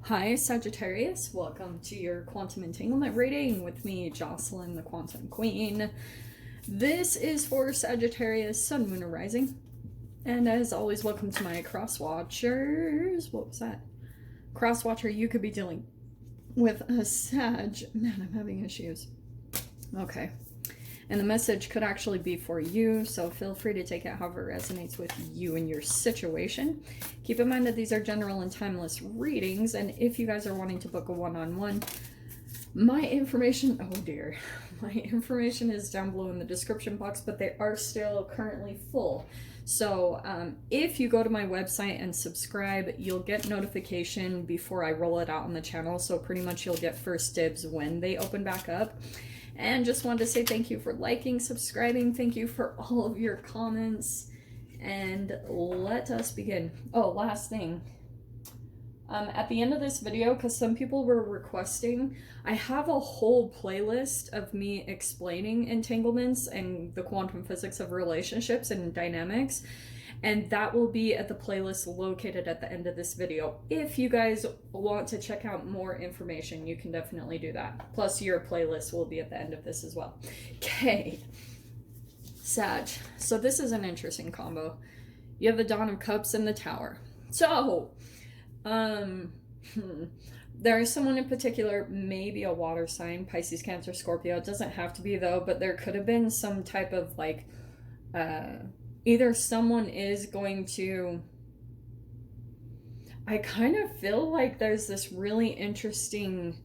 Hi Sagittarius, welcome to your quantum entanglement reading with me, Jocelyn, the Quantum Queen. This is for Sagittarius, Sun, Moon, or Rising. And as always, welcome to my cross watchers. What was that? Cross watcher, you could be dealing with a Sag. Man, I'm having issues. Okay. And the message could actually be for you, so feel free to take it however it resonates with you and your situation. Keep in mind that these are general and timeless readings, and if you guys are wanting to book a one-on-one, my information, oh dear, my information is down below in the description box, but they are still currently full. So if you go to my website and subscribe, you'll get notification before I roll it out on the channel, so pretty much you'll get first dibs when they open back up. And just wanted to say thank you for liking, subscribing. Thank you for all of your comments. And let us begin. Oh, last thing. At the end of this video, because some people were requesting, I have a whole playlist of me explaining entanglements and the quantum physics of relationships and dynamics. And that will be at the playlist located at the end of this video. If you guys want to check out more information, you can definitely do that. Plus your playlist will be at the end of this as well. Okay, Sag. So this is an interesting combo. You have the Dawn of Cups and the Tower. So, there is someone in particular, maybe a water sign, Pisces, Cancer, Scorpio. It doesn't have to be though, but there could have been some type of like, either someone is going to, I kind of feel like there's this really interesting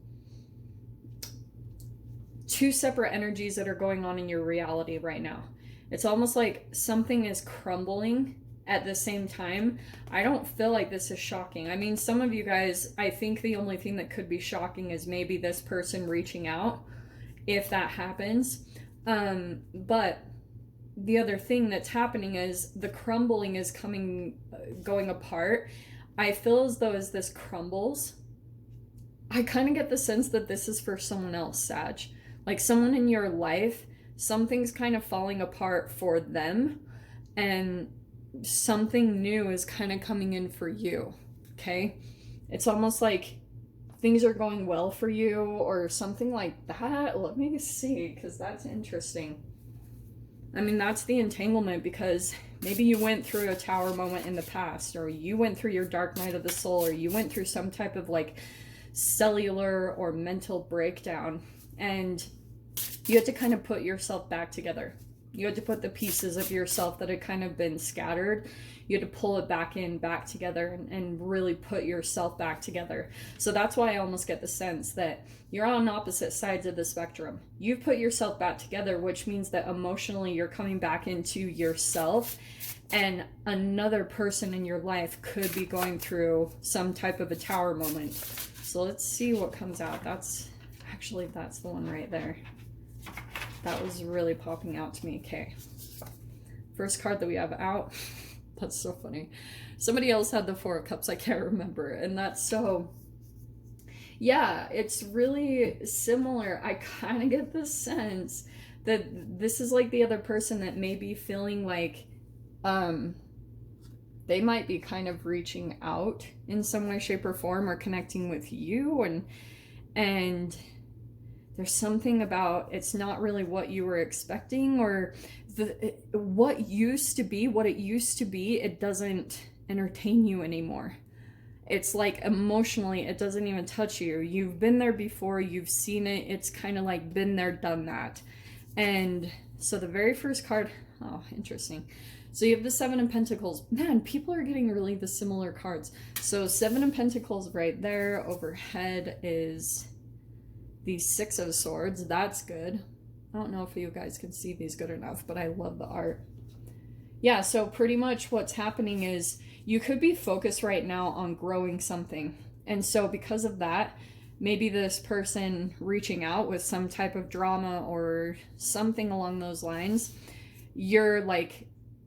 two separate energies that are going on in your reality right now. It's almost like something is crumbling at the same time. I don't feel like this is shocking. I mean, some of you guys, I think the only thing that could be shocking is maybe this person reaching out, if that happens. But the other thing that's happening is the crumbling is going apart. I feel as though as this crumbles, I kind of get the sense that this is for someone else, Sag. Like someone in your life, something's kind of falling apart for them and something new is kind of coming in for you, okay? It's almost like things are going well for you or something like that. Let me see, because that's interesting. I mean, that's the entanglement, because maybe you went through a tower moment in the past, or you went through your dark night of the soul, or you went through some type of like cellular or mental breakdown, and you had to kind of put yourself back together. You had to put the pieces of yourself that had kind of been scattered, you had to pull it back together and really put yourself back together. So that's why I almost get the sense that you're on opposite sides of the spectrum. You've put yourself back together, which means that emotionally you're coming back into yourself, and another person in your life could be going through some type of a tower moment. So let's see what comes out. That's the one right there. That was really popping out to me. Okay. First card that we have out. That's so funny. Somebody else had the Four of Cups. I can't remember. And that's so... yeah, it's really similar. I kind of get the sense that this is like the other person that may be feeling like they might be kind of reaching out in some way, shape, or form, or connecting with you, and there's something about it's not really what you were expecting, or what it used to be, it doesn't entertain you anymore. It's like emotionally, it doesn't even touch you. You've been there before, you've seen it. It's kind of like been there, done that. And so the very first card, oh, interesting. So you have the Seven of Pentacles. Man, people are getting really the similar cards. So Seven of Pentacles right there. Overhead is the Six of Swords. That's good. I don't know if you guys can see these good enough, but I love the art. Yeah, so pretty much what's happening is you could be focused right now on growing something. And so because of that, maybe this person reaching out with some type of drama or something along those lines, you're like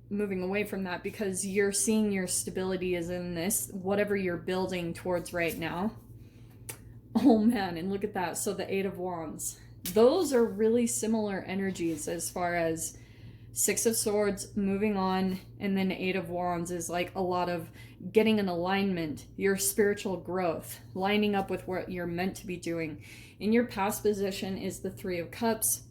moving away from that because you're seeing your stability is in this, whatever you're building towards right now. Oh man, and look at that. So the Eight of Wands. Those are really similar energies as far as Six of Swords, moving on, and then Eight of Wands is like a lot of getting an alignment, your spiritual growth, lining up with what you're meant to be doing. In your past position is the Three of Cups.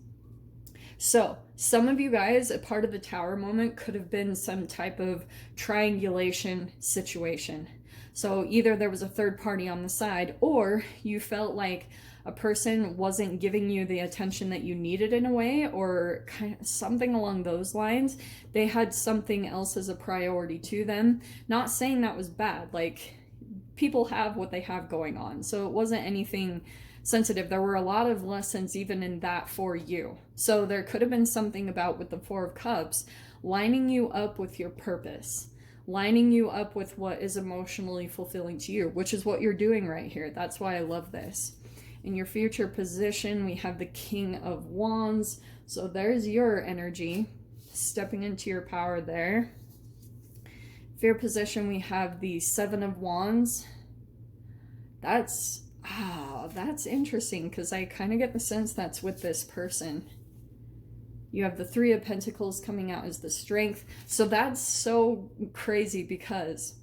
So some of you guys, a part of the Tower moment could have been some type of triangulation situation. So either there was a third party on the side, or you felt like a person wasn't giving you the attention that you needed in a way, or kind of something along those lines. They had something else as a priority to them. Not saying that was bad. Like, people have what they have going on. So it wasn't anything sensitive. There were a lot of lessons even in that for you. So there could have been something about, with the Four of Cups, lining you up with your purpose, lining you up with what is emotionally fulfilling to you, which is what you're doing right here. That's why I love this. In your future position, we have the King of Wands. So there's your energy, stepping into your power there. Fear position, we have the Seven of Wands. That's interesting, because I kind of get the sense that's with this person. You have the Three of Pentacles coming out as the Strength. So that's so crazy, because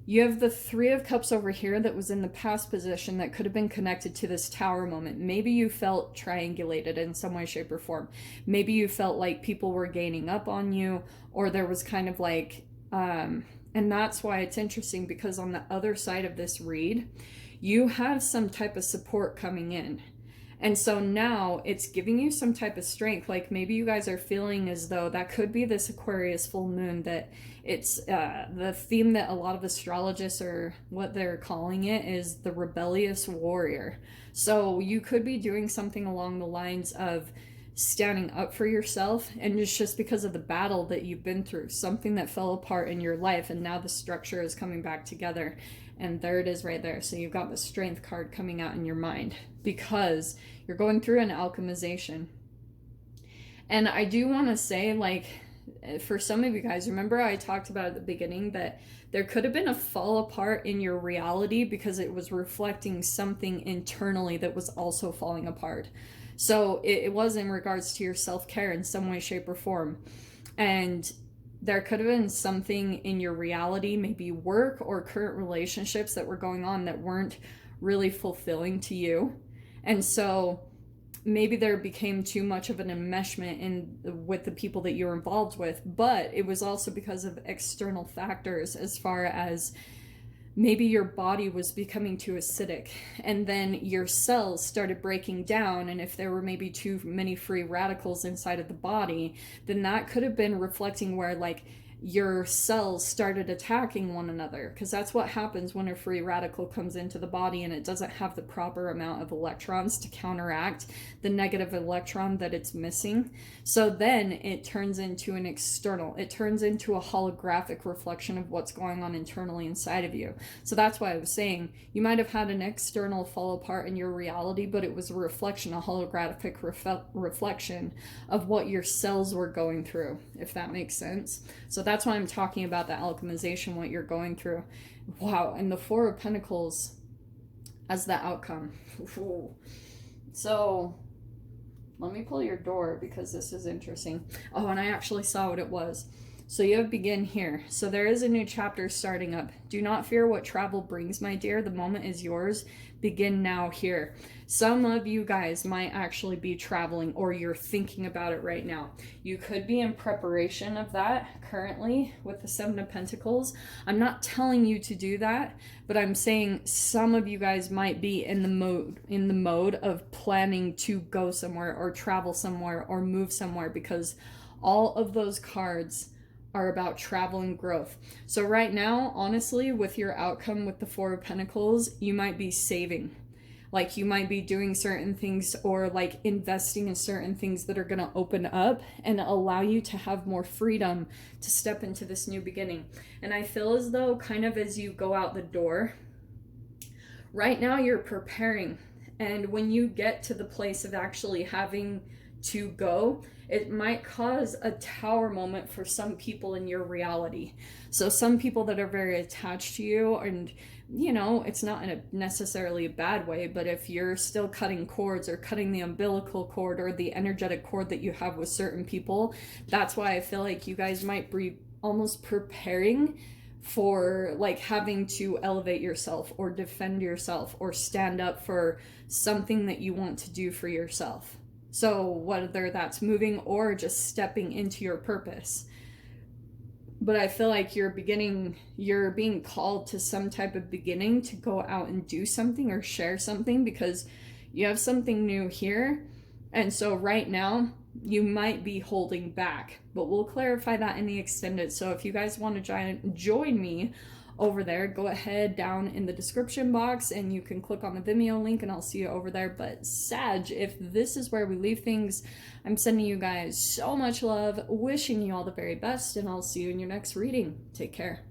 you have the Three of Cups over here that was in the past position that could have been connected to this Tower moment. Maybe you felt triangulated in some way, shape, or form. Maybe you felt like people were gaining up on you, or there was kind of like, and that's why it's interesting, because on the other side of this read, you have some type of support coming in. And so now it's giving you some type of strength. Like, maybe you guys are feeling as though that could be this Aquarius full moon, that it's the theme that a lot of astrologists, or what they're calling it, is the rebellious warrior. So you could be doing something along the lines of standing up for yourself, and it's just because of the battle that you've been through, something that fell apart in your life, and now the structure is coming back together. And there it is right there. So you've got the Strength card coming out in your mind, because you're going through an alchemization. And I do want to say, like, for some of you guys, remember I talked about at the beginning that there could have been a fall apart in your reality because it was reflecting something internally that was also falling apart. So it was in regards to your self-care in some way, shape, or form. And there could have been something in your reality, maybe work or current relationships that were going on that weren't really fulfilling to you. And so maybe there became too much of an enmeshment with the people that you're involved with, but it was also because of external factors, as far as maybe your body was becoming too acidic, and then your cells started breaking down, and if there were maybe too many free radicals inside of the body, then that could have been reflecting where, like, your cells started attacking one another, because that's what happens when a free radical comes into the body and it doesn't have the proper amount of electrons to counteract the negative electron that it's missing. So then it turns into an external, it turns into a holographic reflection of what's going on internally inside of you. So that's why I was saying you might have had an external fall apart in your reality, but it was a reflection, a holographic reflection of what your cells were going through, if that makes sense. So that's why I'm talking about the alchemization, what you're going through. Wow. And the Four of Pentacles as the outcome. So let me pull your door, because this is interesting. Oh, and I actually saw what it was. So you have begin here. So there is a new chapter starting up. Do not fear what travel brings, my dear. The moment is yours. Begin now here. Some of you guys might actually be traveling, or you're thinking about it right now. You could be in preparation of that currently with the Seven of Pentacles. I'm not telling you to do that, but I'm saying some of you guys might be in the mode of planning to go somewhere, or travel somewhere, or move somewhere, because all of those cards are about travel and growth. So right now, honestly, with your outcome with the Four of Pentacles, you might be saving. Like, you might be doing certain things, or like investing in certain things that are going to open up and allow you to have more freedom to step into this new beginning. And I feel as though, kind of as you go out the door, right now you're preparing. And when you get to the place of actually having to go, it might cause a tower moment for some people in your reality. So some people that are very attached to you, and you know, it's not in a necessarily a bad way, but if you're still cutting cords or cutting the umbilical cord or the energetic cord that you have with certain people, that's why I feel like you guys might be almost preparing for like having to elevate yourself or defend yourself or stand up for something that you want to do for yourself. So whether that's moving or just stepping into your purpose. But I feel like you're being called to some type of beginning to go out and do something or share something, because you have something new here. And so right now you might be holding back, but we'll clarify that in the extended. So if you guys want to join me over there, go ahead down in the description box and you can click on the Vimeo link and I'll see you over there. But Sag, if this is where we leave things, I'm sending you guys so much love, wishing you all the very best, and I'll see you in your next reading. Take care.